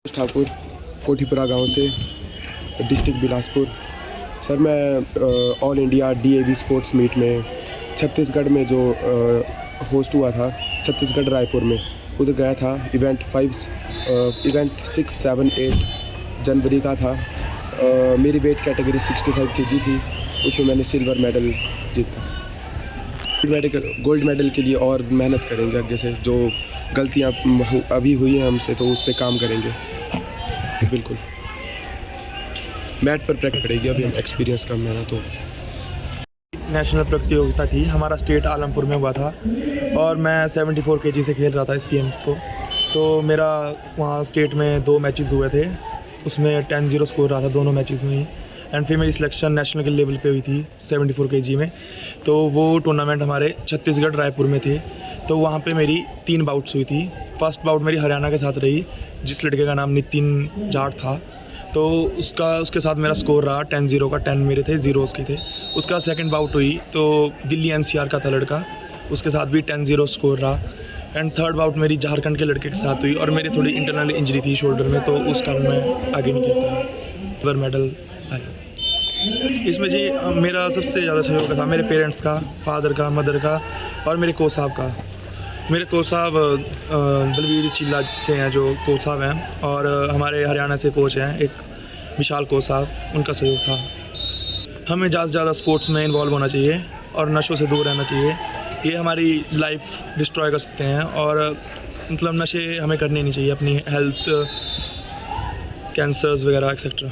ठाकुर कोठीपुरा गांव से, district Bilaspur. Sir मैं all India DAV sports meet में छत्तीसगढ़ में जो होस्ट हुआ था, छत्तीसगढ़ रायपुर में, उधर गया था। इवेंट 6, 7, 8 जनवरी का था। मेरी वेट कैटेगरी 65 kg थी, उसमें मैंने सिल्वर मेडल जीता। गोल्ड मेडल के लिए और मेहनत करेंगे आगे से। जो गलतियाँ अभी हुई हैं हमसे, तो उस पर काम करेंगे। बिल्कुल मैट पर प्रैक्टिस करेगी, अभी हम एक्सपीरियंस कम है ना। तो नेशनल प्रतियोगिता थी, हमारा स्टेट आलमपुर में हुआ था और मैं 74 kg से खेल रहा था इस गेम्स को। तो मेरा वहाँ स्टेट में 2 मैचेस हुए थे, उसमें 10-0 स्कोर रहा था दोनों मैचेस में ही। एंड फिर मेरी सिलेक्शन नेशनल के लेवल पे हुई थी 74 kg में। तो वो टूर्नामेंट हमारे छत्तीसगढ़ रायपुर में थे। तो वहाँ पे मेरी 3 बाउट्स हुई थी। फर्स्ट बाउट मेरी हरियाणा के साथ रही, जिस लड़के का नाम नितिन जाट था। तो उसके साथ मेरा स्कोर रहा 10-0 का, 10 मेरे थे, 0 उसके थे। उसका सेकंड बाउट हुई तो दिल्ली NCR का था लड़का, उसके साथ भी 10-0 स्कोर रहा। एंड थर्ड बाउट मेरी झारखंड के लड़के के साथ हुई और मेरी थोड़ी इंटरनल इंजरी थी शोल्डर में, तो उस कारण मैं आगे नहीं खेल पाया। सिल्वर मेडल आया इसमें जी। मेरा सबसे ज़्यादा सहयोग था मेरे पेरेंट्स का, फादर का, मदर का और मेरे कोच साहब का। मेरे कोच साहब बलवीर चिल्ला से हैं, जो कोच साहब हैं, और हमारे हरियाणा से कोच हैं एक विशाल कोच साहब, उनका सहयोग था। हमें ज़्यादा से ज़्यादा स्पोर्ट्स में इन्वॉल्व होना चाहिए और नशों से दूर रहना चाहिए। ये हमारी लाइफ डिस्ट्रॉय कर सकते हैं और मतलब नशे हमें करने नहीं चाहिए, अपनी हेल्थ, कैंसर्स वगैरह एक्सेट्रा।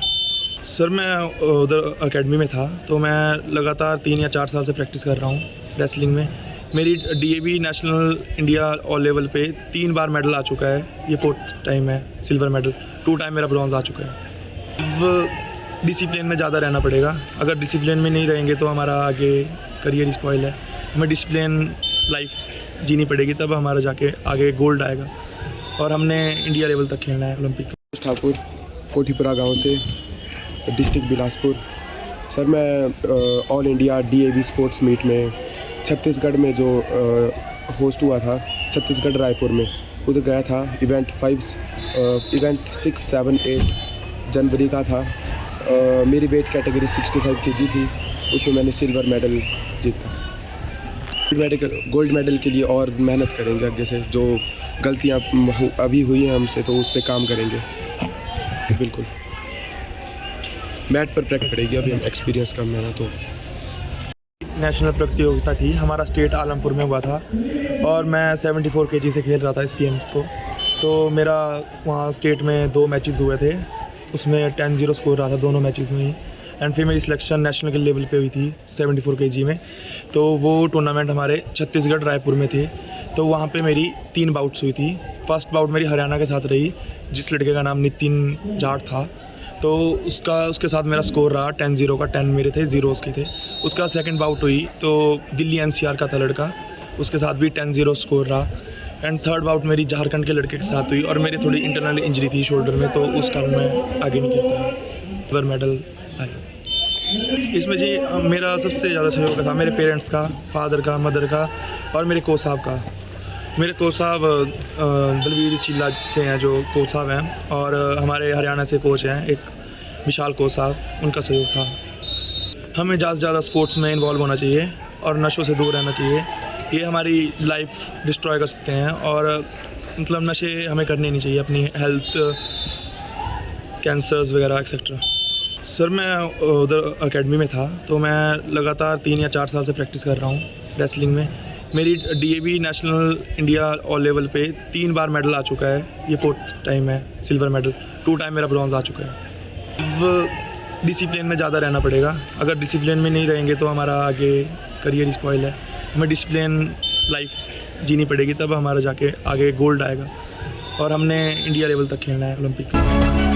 सर मैं उधर एकेडमी में था, तो मैं लगातार 3 या 4 साल से प्रैक्टिस कर रहा हूँ रेसलिंग में। मेरी DAV national India all level पे 3 बार मेडल आ चुका है, ये 4th टाइम है सिल्वर मेडल, 2 टाइम मेरा ब्रॉन्ज आ चुका है। अब डिसिप्लिन में ज़्यादा रहना पड़ेगा। अगर डिसिप्लिन में नहीं रहेंगे तो हमारा आगे करियर स्पॉइल है। हमें डिसिप्लिन लाइफ जीनी पड़ेगी, तब हमारा जाके आगे गोल्ड आएगा और हमने इंडिया लेवल तक खेलना है, ओलंपिक तक। ठाकुर कोठीपुरा गांव से, डिस्ट्रिक्ट बिलासपुर। सर मैं all India DAV sports meet में छत्तीसगढ़ में जो होस्ट हुआ था, छत्तीसगढ़ रायपुर में, उधर गया था। इवेंट 6, 7, 8 जनवरी का था। मेरी वेट कैटेगरी 65 kg थी, उसमें मैंने सिल्वर मेडल जीता। गोल्ड मेडल के लिए और मेहनत करेंगे आगे से। जो गलतियाँ अभी हुई हैं हमसे, तो उस पर काम करेंगे। बिल्कुल मैट पर प्रैक्टिस करेगी, अभी हम एक्सपीरियंस कम है ना। तो नेशनल प्रतियोगिता थी, हमारा स्टेट आलमपुर में हुआ था और मैं 74 kg से खेल रहा था इस गेम्स को। तो मेरा वहाँ स्टेट में 2 मैचेस हुए थे, उसमें 10-0 स्कोर रहा था दोनों मैचेस में ही। एंड फिर मेरी सिलेक्शन नेशनल के लेवल पे हुई थी 74 kg में। तो वो टूर्नामेंट हमारे छत्तीसगढ़ रायपुर में थे। तो वहाँ पे मेरी 3 बाउट्स हुई थी। फर्स्ट बाउट मेरी हरियाणा के साथ रही, जिस लड़के का नाम नितिन जाट था। तो उसके साथ मेरा स्कोर रहा 10-0 का, 10 मेरे थे, 0 उसके थे। उसका सेकंड बाउट हुई तो दिल्ली NCR का था लड़का, उसके साथ भी 10-0 स्कोर रहा। एंड थर्ड बाउट मेरी झारखंड के लड़के के साथ हुई और मेरी थोड़ी इंटरनल इंजरी थी शोल्डर में, तो उस कारण मैं आगे नहीं खेल पाया। सिल्वर मेडल आया इसमें जी। मेरा सबसे ज़्यादा सहयोग था मेरे पेरेंट्स का, फादर का, मदर का और मेरे कोच साहब का। मेरे कोच साहब बलवीर चिल्ला से हैं, जो कोच साहब हैं, और हमारे हरियाणा से कोच हैं एक विशाल कोच साहब, उनका सहयोग था। हमें ज़्यादा से ज़्यादा स्पोर्ट्स में इन्वॉल्व होना चाहिए और नशों से दूर रहना चाहिए। ये हमारी लाइफ डिस्ट्रॉय कर सकते हैं और मतलब नशे हमें करने नहीं चाहिए, अपनी हेल्थ, कैंसर्स वगैरह एक्सेट्रा। सर मैं उधर एकेडमी में था, तो मैं लगातार 3 या 4 साल से प्रैक्टिस कर रहा हूँ रेसलिंग में। मेरी DAV national India all level पे 3 बार मेडल आ चुका है, ये 4th टाइम है सिल्वर मेडल, 2 टाइम मेरा ब्रॉन्ज आ चुका है। अब डिसिप्लिन में ज़्यादा रहना पड़ेगा। अगर डिसिप्लिन में नहीं रहेंगे तो हमारा आगे करियर स्पॉइल है। हमें डिसिप्लिन लाइफ जीनी पड़ेगी, तब हमारा जाके आगे गोल्ड आएगा और हमने इंडिया लेवल तक खेलना है, ओलंपिक तक।